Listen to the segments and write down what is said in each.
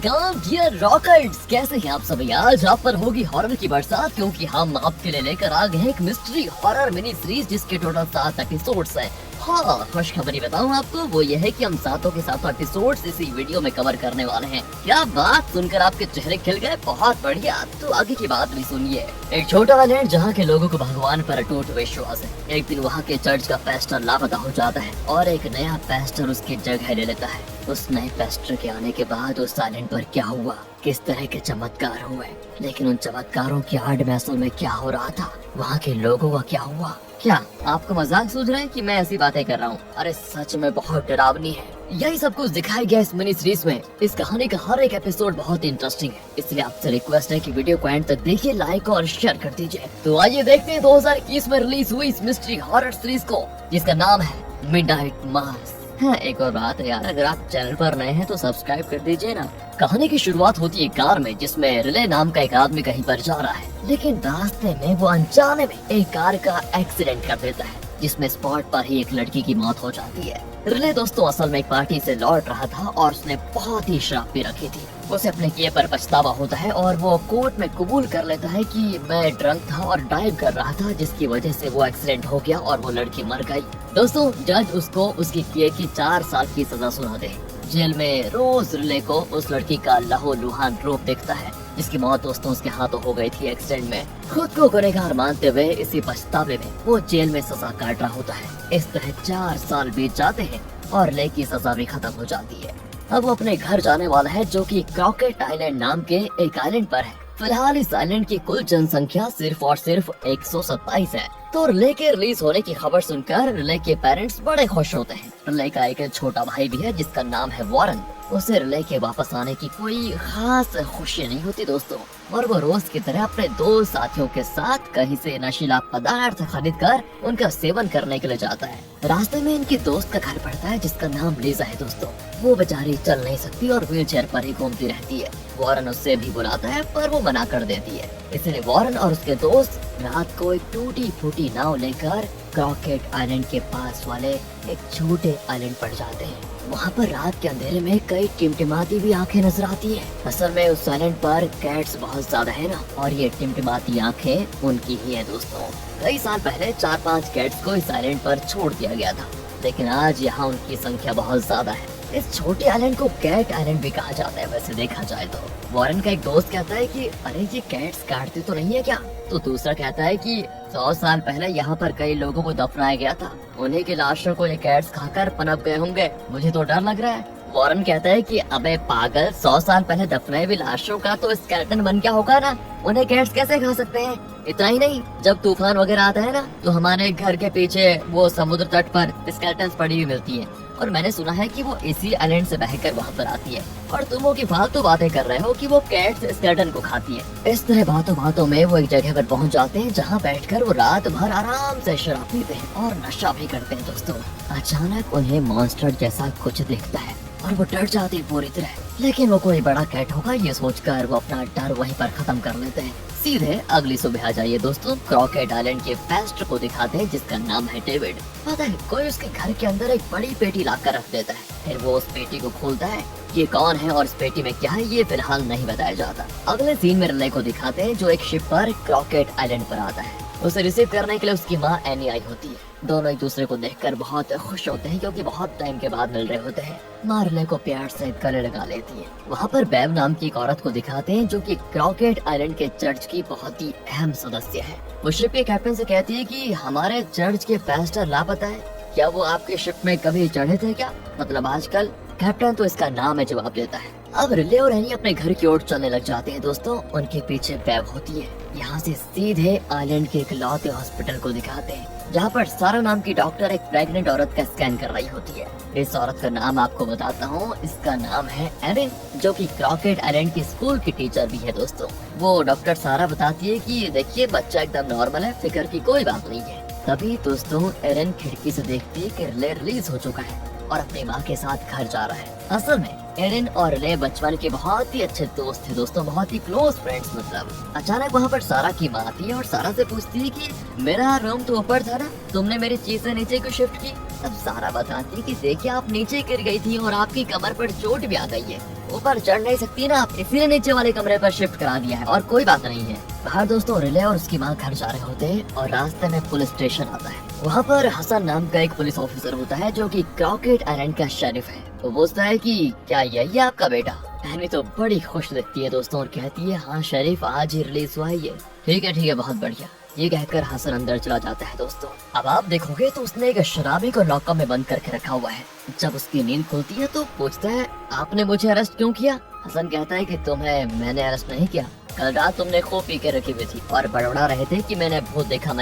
Welcome dear rockers, कैसे हैं आप सभी। आज आप पर होगी हॉरर की बरसात, क्योंकि हम आपके लिए लेकर आ गए हैं एक मिस्ट्री हॉरर मिनी सीरीज जिसके टोटल 7 एपिसोड्स हैं। हाँ, खुशखबरी बताऊं आपको, वो ये है कि हम सातों के सातों एपिसोड्स इसी वीडियो में कवर करने वाले हैं। क्या बात सुनकर आपके चेहरे खिल गए, बहुत बढ़िया। तो आगे की बात भी सुनिए। एक छोटा आइलैंड जहाँ के लोगों को भगवान पर अटूट विश्वास है। एक दिन वहाँ के चर्च का पेस्टर लापता हो जाता है और एक नया पेस्टर उसकी जगह ले लेता है। उस नए पेस्टर के आने के बाद उस आइलैंड पर क्या हुआ, किस तरह के चमत्कार हुए, लेकिन उन चमत्कारों की आड़ में असल में क्या हो रहा था, वहाँ के लोगों का क्या हुआ। क्या आपको मजाक सूझ रहा है कि मैं ऐसी बातें कर रहा हूँ? अरे सच में बहुत डरावनी है। यही सब कुछ दिखाया गया इस मिनी सीरीज में। इस कहानी का हर एक एपिसोड बहुत इंटरेस्टिंग है, इसलिए आपसे रिक्वेस्ट है कि वीडियो को एंड तक देखिए, लाइक और शेयर कर दीजिए। तो आइए देखते हैं 2021 में रिलीज हुई इस मिस्ट्री हॉरर सीरीज को, जिसका नाम है मिडनाइट मास। हाँ, एक और बात है यार, अगर आप चैनल पर नए हैं तो सब्सक्राइब कर दीजिए ना। कहानी की शुरुआत होती है कार में, जिसमें रिले नाम का एक आदमी कहीं पर जा रहा है, लेकिन रास्ते में वो अनजाने में एक कार का एक्सीडेंट कर देता है, जिसमें स्पॉट पर ही एक लड़की की मौत हो जाती है। रिले दोस्तों असल में एक पार्टी से लौट रहा था और उसने बहुत ही शराब पी रखी थी। उसे अपने किए पर पछतावा होता है और वो कोर्ट में कबूल कर लेता है कि मैं ड्रंक था और ड्राइव कर रहा था, जिसकी वजह से वो एक्सीडेंट हो गया और वो लड़की मर गई। दोस्तों जज उसको उसकी किए की 4 साल की सजा सुना दे। जेल में रोज रिले को उस लड़की का लहूलुहान रूप दिखता है, जिसकी मौत दोस्तों उसके हाथों हो गई थी एक्सीडेंट में। खुद को गुनहगार मानते हुए इसी पछतावे में वो जेल में सजा काट रहा होता है। इस तरह 4 साल बीत जाते हैं और रिले की सजा भी खत्म हो जाती है। अब वो अपने घर जाने वाला है, जो कि क्रॉकेट आइलैंड नाम के एक आइलैंड पर है। फिलहाल इस आइलैंड की कुल जनसंख्या सिर्फ और सिर्फ 127 है। तो रिले के रिलीज होने की खबर सुनकर रिले के पेरेंट्स बड़े खुश होते हैं। रिले का एक छोटा भाई भी है जिसका नाम है वॉरेन। उसे रिले के वापस आने की कोई खास खुशी नहीं होती दोस्तों, और वो रोज की तरह अपने 2 साथियों के साथ कहीं से नशीला पदार्थ खरीद कर उनका सेवन करने के लिए जाता है। रास्ते में इनके दोस्त का घर पड़ता है, जिसका नाम लीजा है दोस्तों। वो बेचारी चल नहीं सकती और व्हील चेयर पर ही घूमती रहती है। वॉरेन उससे भी बुलाता है पर वो मना कर देती है। इसलिए वॉरेन और उसके दोस्त रात को एक टूटी फूटी नाव लेकर क्रॉकेट आइलैंड के पास वाले एक छोटे आइलैंड पर जाते हैं। वहाँ पर रात के अंधेरे में कई टिमटिमाती भी आंखें नजर आती है। असल में उस आइलैंड पर कैट्स बहुत ज्यादा है ना, और ये टिमटिमाती आंखें उनकी ही है दोस्तों। कई साल पहले 4-5 कैट्स को इस आइलैंड पर छोड़ दिया गया था, लेकिन आज यहाँ उनकी संख्या बहुत ज्यादा है। इस छोटे आइलैंड को कैट आइलैंड भी कहा जाता है वैसे देखा जाए तो। वॉरेन का एक दोस्त कहता है कि अरे ये कैट्स काटते तो नहीं है क्या? तो दूसरा कहता है कि 100 साल पहले यहाँ पर कई लोगों को दफनाया गया था, उन्हीं की लाशों को ये कैट्स खाकर पनप गए होंगे, मुझे तो डर लग रहा है। वॉरेन कहता है कि अबे पागल, 100 साल पहले दफनाए हुई लाशों का तो स्केलेटन बन गया होगा ना, उन्हें कैट्स कैसे खा सकते हैं? इतना ही नहीं, जब तूफान वगैरह आता है ना, तो हमारे घर के पीछे वो समुद्र तट पर स्केलेटन्स पड़ी हुई मिलती है, और मैंने सुना है कि वो इसी आइलैंड से बहकर वहाँ पर आती है, और तुम वो की फालतू बातें कर रहे हो कि वो कैट्स स्केलेटन को खाती है। इस तरह बातों बातों में वो एक जगह पर पहुँच जाते हैं, जहाँ बैठकर वो रात भर आराम से शराब पीते हैं और नशा भी करते हैं दोस्तों। अचानक उन्हें मॉन्स्टर जैसा कुछ दिखता है और वो डर जाते हैं पूरी तरह, लेकिन वो कोई बड़ा कैट होगा ये सोचकर वो अपना डर वहीं पर खत्म कर लेते हैं। सीधे अगली सुबह आ जाइए दोस्तों, क्रॉकेट आइलैंड के पेस्टर को दिखाते हैं, जिसका नाम है डेविड। पता है कोई उसके घर के अंदर एक बड़ी पेटी लाकर रख देता है, फिर वो उस पेटी को खोलता है। ये कौन है और इस पेटी में क्या है ये फिलहाल नहीं बताया जाता। अगले सीन में रिले को दिखाते हैं, जो एक शिप पर क्रॉकेट आइलैंड पर आता है। उसे रिसीव करने के लिए उसकी माँ एनी आई होती है। दोनों एक दूसरे को देखकर बहुत खुश होते हैं, क्योंकि बहुत टाइम के बाद मिल रहे होते हैं। माँ रिले को प्यार से गले लगा लेती है। वहाँ पर बेव नाम की एक औरत को दिखाते हैं, जो कि क्रॉकेट आइलैंड के चर्च की बहुत ही अहम सदस्य है। वो शिप के कैप्टन से कहती है कि हमारे चर्च के पेस्टर लापता है, क्या वो आपके शिप में कभी चढ़े थे क्या, मतलब आजकल? कैप्टन तो इसका नाम है जवाब देता है। अब रिले और एनी अपने घर की ओर चलने लग जाते हैं दोस्तों। उनके पीछे बेव होती है। यहाँ से सीधे आइलैंड के इकलौते हॉस्पिटल को दिखाते हैं, जहाँ पर सारा नाम की डॉक्टर एक प्रेग्नेंट औरत का स्कैन कर रही होती है। इस औरत का नाम आपको बताता हूँ, इसका नाम है एरिन, जो कि क्रॉकेट आइलैंड की स्कूल की टीचर भी है दोस्तों। वो डॉक्टर सारा बताती है कि देखिए बच्चा एकदम नॉर्मल है, फिक्र की कोई बात नहीं है। तभी दोस्तों एरिन खिड़की से देखती है कि रिले रिलीज हो चुका है और अपनी माँ के साथ घर जा रहा है। असल में एरिन और रिले बचपन के बहुत ही अच्छे दोस्त थे दोस्तों, बहुत ही क्लोज फ्रेंड्स मतलब। अचानक वहाँ पर सारा की माँ आती है और सारा से पूछती है कि मेरा रूम तो ऊपर था ना, तुमने मेरी चीजें नीचे क्यों शिफ्ट की? तब सारा बताती है कि देखिए आप नीचे गिर गई थी और आपकी कमर पर चोट भी आ गई है, ऊपर चढ़ नहीं सकती ना आप, इसीलिए नीचे वाले कमरे पर शिफ्ट करा दिया है और कोई बात नहीं है। बाहर दोस्तों रिले और उसकी माँ घर जा रहे होते हैं और रास्ते में पुलिस स्टेशन आता है। वहाँ पर हसन नाम का एक पुलिस ऑफिसर होता है जो कि क्रॉकेट आइलैंड का शेरिफ है। वो पूछता है कि क्या यही है आपका बेटा? एनी तो बड़ी खुश दिखती है दोस्तों और कहती है हाँ शेरिफ आज ही रिलीज हुआ है। ठीक है बहुत बढ़िया। ये कहकर हसन अंदर चला जाता है दोस्तों। अब आप देखोगे तो उसने एक शराबी को लॉकअप में बंद करके रखा हुआ है। जब उसकी नींद खुलती है तो पूछता है आपने मुझे अरेस्ट क्यों किया? हसन कहता है कि तुम्हें मैंने अरेस्ट नहीं किया, कल रात तुमने खूब पी के रखी हुई थी और बड़बड़ा रहे थे कि मैंने भूत देखा,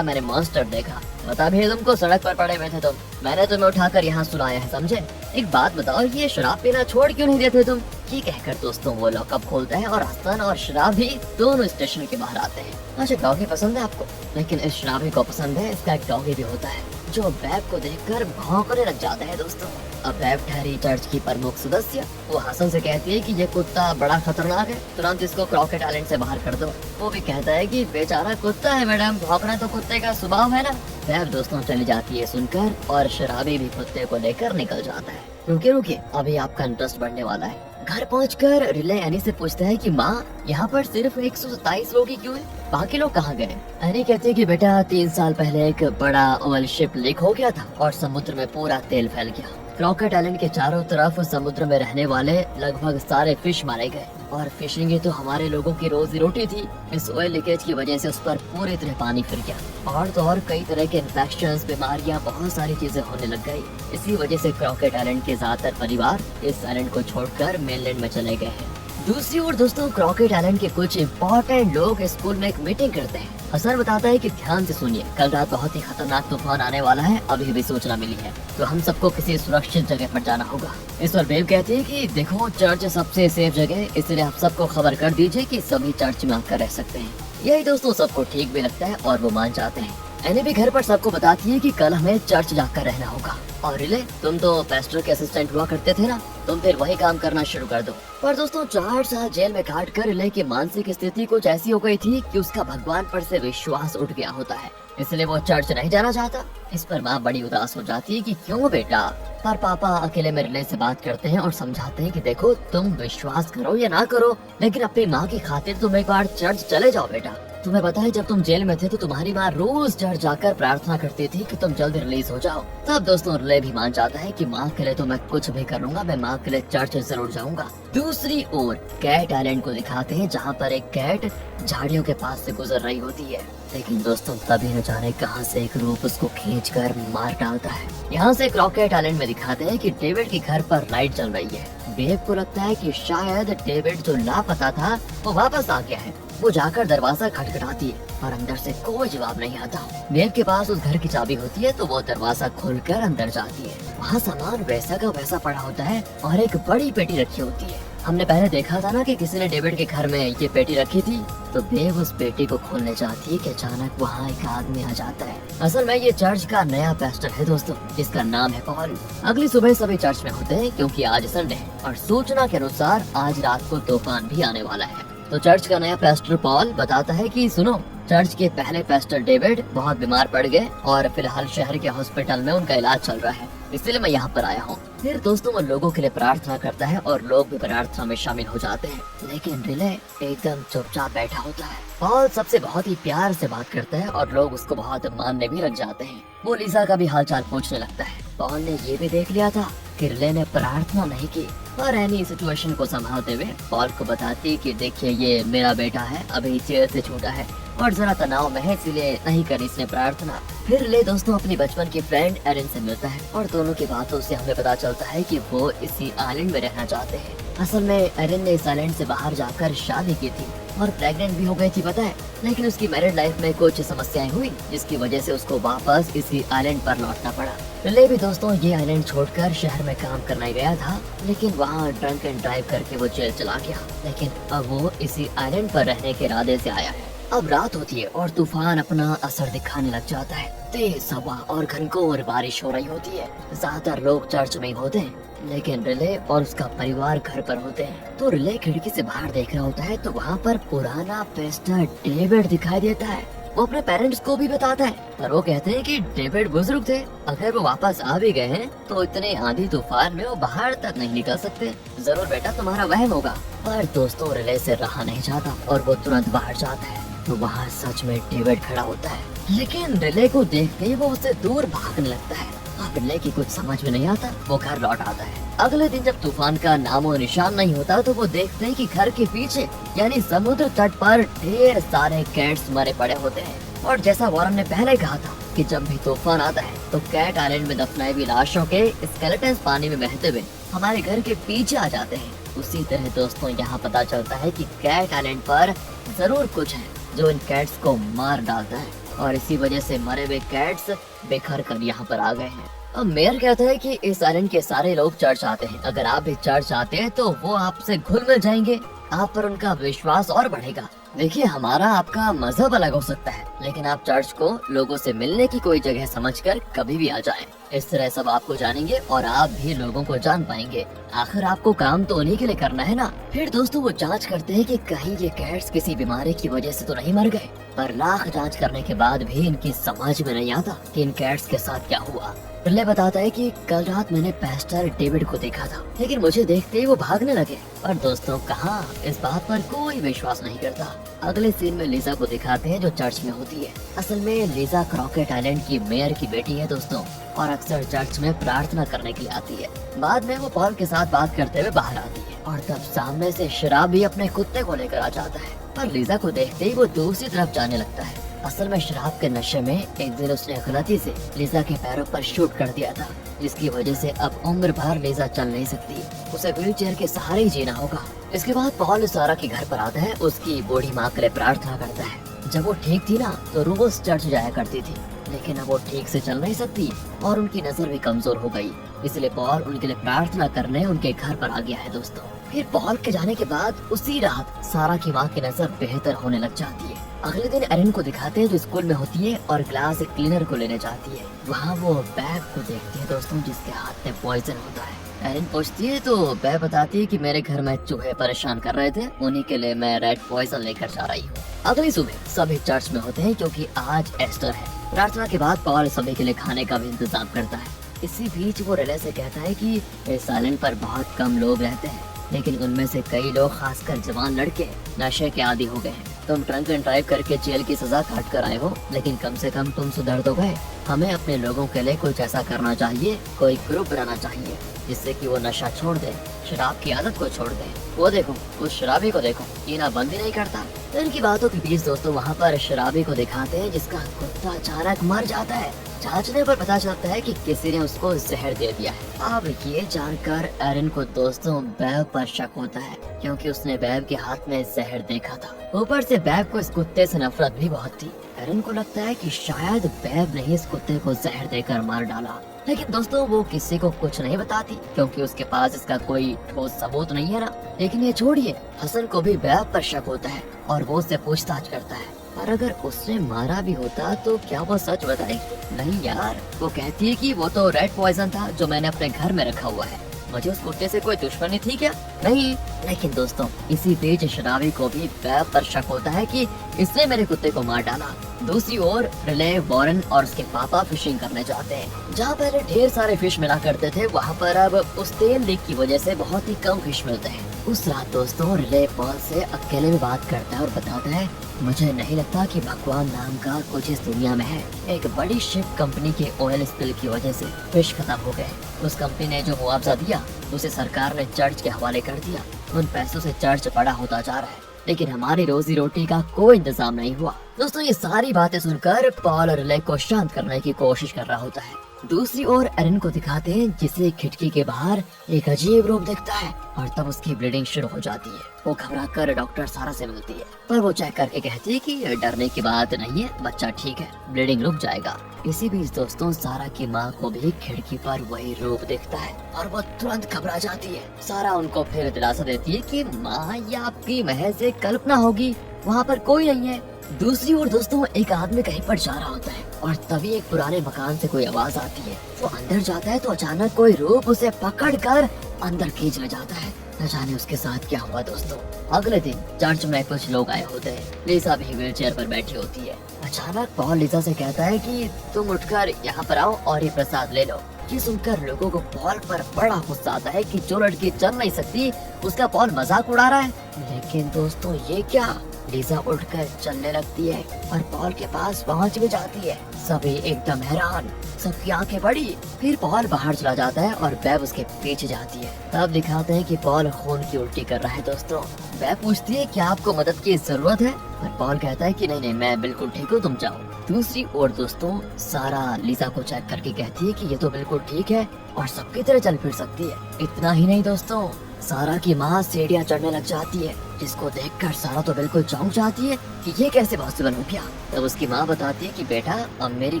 मैंने मॉन्स्टर देखा। बता भी तुमको सड़क पर पड़े हुए थे तुम, मैंने तुम्हें उठाकर यहाँ सुलाया है, समझे? एक बात बताओ, ये शराब पीना छोड़ क्यों नहीं देते तुम? ये कहकर दोस्तों वो लॉकअप खोलता है और हसन और शराबी दोनों स्टेशन के बाहर आते हैं। अच्छा डॉगी पसंद है आपको? लेकिन इस शराबी को पसंद है इसका एक डॉगी भी होता है जो बैब को देखकर भौंकने लग जाता है दोस्तों। अब बैब ठहरी चर्च की प्रमुख सदस्य, वो हसन से कहती है कि ये कुत्ता बड़ा खतरनाक है, तुरंत इसको क्रॉकेट आइलैंड से बाहर कर दो। वो भी कहता है कि बेचारा कुत्ता है मैडम, भौंकना तो कुत्ते का स्वभाव है ना। बैब दोस्तों चली जाती है सुनकर और शराबी भी कुत्ते को लेकर निकल जाता है। रुकिए अभी आपका इंटरेस्ट बढ़ने वाला है। घर पहुंचकर रिले एनी से पूछता है कि माँ यहाँ पर सिर्फ 127 लोग ही क्यों हैं? बाकी लोग कहाँ गए? एनी कहती है कि बेटा 3 साल पहले एक बड़ा ऑयल शिप लीक हो गया था और समुद्र में पूरा तेल फैल गया। क्रॉकेट आइलैंड के चारों तरफ समुद्र में रहने वाले लगभग सारे फिश मारे गए और फिशिंग ही तो हमारे लोगों की रोजी रोटी थी। इस ऑयल लीकेज की वजह से उस पर पूरी तरह पानी फिर गया और तो और कई तरह के इन्फेक्शंस, बीमारियां, बहुत सारी चीजें होने लग गई। इसी वजह से क्रॉकेट आइलैंड के ज्यादातर परिवार इस आइलैंड को छोड़कर मेनलैंड में चले गए हैं। दूसरी ओर दोस्तों क्रॉकेट आइलैंड के कुछ इम्पोर्टेंट लोग स्कूल में एक मीटिंग करते हैं। हसन बताता है कि ध्यान से सुनिए, कल रात बहुत ही खतरनाक तूफान आने वाला है, अभी भी सूचना मिली है, तो हम सबको किसी सुरक्षित जगह पर जाना होगा। इस पर बेब कहती है कि देखो चर्च सबसे सेफ जगह, इसलिए आप सबको खबर कर दीजिए कि सभी चर्च में आकर रह सकते हैं। यही दोस्तों सबको ठीक भी लगता है और वो मान जाते हैं। एनी भी घर पर सबको बताती है कि कल हमें चर्च जाकर रहना होगा। और रिले तुम तो पेस्टर के असिस्टेंट हुआ करते थे ना, तुम फिर वही काम करना शुरू कर दो। पर दोस्तों 4 साल जेल में काट कर रिले की मानसिक स्थिति कुछ ऐसी हो गई थी कि उसका भगवान पर से विश्वास उठ गया होता है, इसलिए वो चर्च नहीं जाना चाहता। इस पर माँ बड़ी उदास हो जाती है कि क्यों बेटा? पर पापा अकेले में रिले से बात करते हैं और समझाते हैं कि देखो तुम विश्वास करो या ना करो, लेकिन अपनी माँ की खातिर तुम एक बार चर्च चले जाओ बेटा। तुम्हें पता है जब तुम जेल में थे तो तुम्हारी माँ रोज चर्च जाकर प्रार्थना करती थी कि तुम जल्द रिलीज हो जाओ। तब दोस्तों रिले भी मान जाता है कि माँ के लिए तो मैं कुछ भी कर लूंगा, मैं माँ के लिए चर्च जरूर जाऊंगा। दूसरी ओर कैट आइलैंड को दिखाते हैं जहाँ पर एक कैट झाड़ियों के पास से गुजर रही होती है, लेकिन दोस्तों तभी न जाने कहां से एक रूप उसको खींचकर मार डालता है। यहाँ से क्रॉकेट आइलैंड में दिखाते हैं कि डेविड के घर पर लाइट जल रही है। बेब को लगता है कि शायद डेविड जो लापता था वो वापस आ गया है। वो जाकर दरवाजा खटखटाती है और अंदर से कोई जवाब नहीं आता। बेब के पास उस घर की चाबी होती है तो वो दरवाजा खोलकर अंदर जाती है। वहाँ सामान वैसा का वैसा पड़ा होता है और एक बड़ी पेटी रखी होती है। हमने पहले देखा था ना कि किसी ने डेविड के घर में ये पेटी रखी थी, तो बेब उस पेटी को खोलने जाती है कि अचानक वहाँ एक आदमी आ जाता है। असल में ये चर्च का नया पेस्टर है दोस्तों, जिसका नाम है पॉल। अगली सुबह सभी चर्च में होते हैं क्योंकि आज संडे है और सूचना के अनुसार आज रात को तूफान भी आने वाला है। तो चर्च का नया पेस्टर पॉल बताता है कि सुनो, चर्च के पहले पेस्टर डेविड बहुत बीमार पड़ गए और फिलहाल शहर के हॉस्पिटल में उनका इलाज चल रहा है, इसलिए मैं यहाँ पर आया हूँ। फिर दोस्तों वो लोगों के लिए प्रार्थना करता है और लोग भी प्रार्थना में शामिल हो जाते हैं, लेकिन रिले एकदम चुपचाप बैठा होता है। पॉल सबसे बहुत ही प्यार से बात करता है और लोग उसको बहुत मानने भी लग जाते हैं। वो लीजा का भी हालचाल पूछने लगता है। पॉल ने ये भी देख लिया था कि रिले ने प्रार्थना नहीं की और एनी सिचुएशन को संभालते हुए पॉल को बताती कि देखिए ये मेरा बेटा है, अभी जेल से छूटा है और जरा तनाव में है, इसलिए नहीं करी इसने प्रार्थना। फिर रिले दोस्तों अपनी बचपन की फ्रेंड एरिन से मिलता है और दोनों की बातों से हमें पता चलता है कि वो इसी आइलैंड में रहना चाहते हैं। असल में एरिन ने इस आइलैंड से बाहर जाकर शादी की थी और प्रेग्नेंट भी हो गई थी पता है, लेकिन उसकी मैरिड लाइफ में कुछ समस्याएं हुई जिसकी वजह से उसको वापस इसी आइलैंड पर लौटना पड़ा। रिले भी दोस्तों ये आइलैंड छोड़कर शहर में काम करना गया था, लेकिन वहाँ ड्रंक एंड ड्राइव करके वो जेल चला गया, लेकिन अब वो इसी आइलैंड पर रहने के इरादे से आया है। अब रात होती है और तूफान अपना असर दिखाने लग जाता है। तेज हवा और घनघोर बारिश हो रही होती है। ज्यादातर लोग चर्च में ही होते हैं, लेकिन रिले और उसका परिवार घर पर होते हैं। तो रिले खिड़की से बाहर देख रहा होता है तो वहाँ पर पुराना पेस्टर डेविड दिखाई देता है। वो अपने पेरेंट्स को भी बताता है, पर वो कहते हैं कि डेविड बुजुर्ग थे, अगर वो वापस आ भी गए हैं तो इतने आंधी तूफान में वो बाहर तक नहीं निकल सकते। जरूर बेटा तुम्हारा वहम होगा। पर दोस्तों रिले से रहा नहीं जाता और वो तुरंत बाहर जाता है तो वहाँ सच में डेविड खड़ा होता है, लेकिन रिले को देखते ही वो उससे दूर भागने लगता है। अब रिले की कुछ समझ में नहीं आता, वो घर लौट आता है। अगले दिन जब तूफान का नामो निशान नहीं होता तो वो देखते हैं कि घर के पीछे यानी समुद्र तट पर ढेर सारे कैट्स मरे पड़े होते हैं। और जैसा वॉरेन ने पहले कहा था कि जब भी तूफान आता है तो कैट आइलैंड में दफनाई हुई लाशों के स्केलेटन्स पानी में बहते हुए हमारे घर के पीछे आ जाते हैं। उसी तरह दोस्तों यहाँ पता चलता है कि कैट आइलैंड पर जरूर कुछ है जो इन कैट्स को मार डालता है, और इसी वजह से मरे हुए कैट्स बिखर कर यहाँ पर आ गए हैं। अब मेयर कहता है कि इस आइलैंड के सारे लोग चर्च आते हैं, अगर आप भी चर्च आते हैं तो वो आपसे घुल मिल जाएंगे, आप पर उनका विश्वास और बढ़ेगा। देखिए हमारा आपका मजहब अलग हो सकता है, लेकिन आप चर्च को लोगों से मिलने की कोई जगह समझकर कभी भी आ जाएं। इस तरह सब आपको जानेंगे और आप भी लोगों को जान पाएंगे। आखिर आपको काम तो उन्हीं के लिए करना है ना। फिर दोस्तों वो जांच करते हैं कि कहीं ये कैट्स किसी बीमारी की वजह से तो नहीं मर गए, पर लाख जांच करने के बाद भी इनकी समझ में नहीं आता कि इन कैट्स के साथ क्या हुआ। रिले बताता है कि कल रात मैंने पेस्टर डेविड को देखा था, लेकिन मुझे देखते ही वो भागने लगे। और दोस्तों कहाँ इस बात पर कोई विश्वास नहीं करता। अगले सीन में लीजा को दिखाते हैं जो चर्च में होती है। असल में लीजा क्रॉकेट आइलैंड की मेयर की बेटी है दोस्तों, और अक्सर चर्च में प्रार्थना करने के लिए आती है। बाद में वो पॉल के साथ बात करते हुए बाहर आती है और तब सामने से शराब भी अपने कुत्ते को लेकर आ जाता है, पर लीजा को देखते ही वो दूसरी तरफ जाने लगता है। असल में शराब के नशे में एक दिन उसने गलती से लीजा के पैरों पर शूट कर दिया था, जिसकी वजह से अब उम्र भर लीजा चल नहीं सकती, उसे व्हील चेयर के सहारे ही जीना होगा। इसके बाद पॉल सारा के घर पर आता है, उसकी बूढ़ी माँ के लिए प्रार्थना करता है। जब वो ठीक थी ना तो रोज चर्च जाया करती थी, लेकिन अब वो ठीक से चल नहीं सकती और उनकी नजर भी कमजोर हो गई, इसलिए पॉल उनके लिए प्रार्थना करने उनके घर पर आ गया है दोस्तों। फिर पॉल के जाने के बाद उसी रात सारा की माँ की नजर बेहतर होने लग जाती है। अगले दिन एरिन को दिखाते हैं जो स्कूल में होती है और ग्लास क्लीनर को लेने जाती है। वहाँ वो बैब को देखती है दोस्तों जिसके हाथ में पॉइजन होता है। एरिन पूछती है तो बैब बताती है कि मेरे घर में चूहे परेशान कर रहे थे, उन्हीं के लिए मैं रेड पॉइजन लेकर जा रही हूँ। अगली सुबह सभी चर्च में होते हैं क्योंकि आज एस्टर है। प्रार्थना के बाद पॉल सभी के लिए खाने का भी इंतजाम करता है। इसी बीच वो रिले से कहता है कि इस आइलैंड पर बहुत कम लोग रहते हैं, लेकिन उनमें से कई लोग खासकर जवान लड़के नशे के आदी हो गए हैं। तुम ड्रंक एंड ड्राइव करके जेल की सजा काट कर आए हो, लेकिन कम से कम तुम सुधर तो गए। हमें अपने लोगों के लिए कुछ ऐसा करना चाहिए, कोई ग्रुप बनाना चाहिए जिससे कि वो नशा छोड़ दे, शराब की आदत को छोड़ दे। वो देखो उस शराबी को देखो, पीना बंद ही नहीं करता। तो इनकी बातों के बीच दोस्तों वहाँ पर शराबी को दिखाते हैं जिसका कुत्ता अचानक मर जाता है। जांचने पर पता चलता है कि किसी ने उसको जहर दे दिया है। अब ये जानकर एरिन को दोस्तों बैब पर शक होता है, क्योंकि उसने बैब के हाथ में जहर देखा था। ऊपर से बैब को इस कुत्ते से नफरत भी बहुत थी। एरिन को लगता है कि शायद बैब ने इस कुत्ते को जहर देकर मार डाला, लेकिन दोस्तों वो किसी को कुछ नहीं बताती क्योंकि उसके पास इसका कोई ठोस सबूत नहीं है ना। लेकिन ये छोड़िए, हसन को भी बैब पर शक होता है और वो उससे पूछताछ करता है, पर अगर उसने मारा भी होता तो क्या वो सच बताएगी? नहीं यार, वो कहती है कि वो तो रेड पॉइजन था जो मैंने अपने घर में रखा हुआ है, मुझे उस कुत्ते से कोई दुश्मनी थी क्या? नहीं। लेकिन दोस्तों इसी बीच शराबी को भी बैब पर शक होता है कि इसने मेरे कुत्ते को मार डाला। दूसरी ओर रिले, वॉरेन और उसके पापा फिशिंग करने जाते हैं। जहाँ पहले ढेर सारे फिश मिला करते थे, वहाँ पर अब उस तेल लीक की वजह से बहुत ही कम फिश मिलते हैं। उस रात दोस्तों रिले पॉल से अकेले में बात करता है और बताता है, मुझे नहीं लगता कि भगवान नाम का कुछ इस दुनिया में है। एक बड़ी शिप कंपनी के ऑयल स्पिल की वजह से फिश खत्म हो गए। उस कंपनी ने जो मुआवजा दिया उसे सरकार ने चर्च के हवाले कर दिया। उन पैसों से चर्च बड़ा होता जा रहा है, लेकिन हमारी रोजी रोटी का कोई इंतजाम नहीं हुआ। दोस्तों ये सारी बातें सुनकर पॉल रिले को शांत करने की कोशिश कर रहा होता है। दूसरी ओर एरिन को दिखाते हैं जिसे खिड़की के बाहर एक अजीब रूप दिखता है और तब उसकी ब्लीडिंग शुरू हो जाती है। वो घबराकर डॉक्टर सारा से मिलती है, पर वो चेक करके कहती है कि डरने की बात नहीं है, बच्चा ठीक है, ब्लीडिंग रुक जाएगा। इसी बीच दोस्तों सारा की माँ को भी खिड़की पर वही रूप दिखता है और वो तुरंत घबरा जाती है। सारा उनको फिर दिलासा देती है कि माँ ये आपकी महज एक कल्पना होगी, वहाँ पर कोई नहीं है, दूसरी ओर दोस्तों एक आदमी कहीं पर जा रहा होता है और तभी एक पुराने मकान से कोई आवाज आती है। वो अंदर जाता है तो अचानक कोई रूप उसे पकड़कर अंदर खींच ले जाता है। न जाने उसके साथ क्या हुआ दोस्तों। अगले दिन चर्च में कुछ लोग आए होते हैं। लिसा भी व्हील चेयर पर बैठी होती है। अचानक पॉल लिसा से कहता है कि तुम उठकर यहाँ पर आओ और ये प्रसाद ले लो। ये सुनकर लोगों को पॉल पर बड़ा गुस्सा आता है कि जो लड़की चल नहीं सकती उसका पॉल मजाक उड़ा रहा है। लेकिन दोस्तों ये क्या, लिसा उठकर चलने लगती है और पॉल के पास पहुंच भी जाती है। सभी एकदम हैरान, सबकी आंखें बड़ी। फिर पॉल बाहर चला जाता है और बेब उसके पीछे जाती है। तब दिखाते हैं कि पॉल खून की उल्टी कर रहा है दोस्तों। बेब पूछती है क्या आपको मदद की जरूरत है, और पॉल कहता है कि नहीं मैं बिल्कुल ठीक हूँ, तुम जाओ। दूसरी ओर दोस्तों सारा लिसा को चेक करके कहती है कि ये तो बिल्कुल ठीक है और सबकी तरह चल फिर सकती है। इतना ही नहीं दोस्तों, सारा की माँ सीढ़ियाँ चढ़ने लग जाती है, जिसको देखकर सारा तो बिल्कुल चौंक जाती है कि ये कैसे पॉसिबल हो गया। तब उसकी माँ बताती है कि बेटा अब मेरी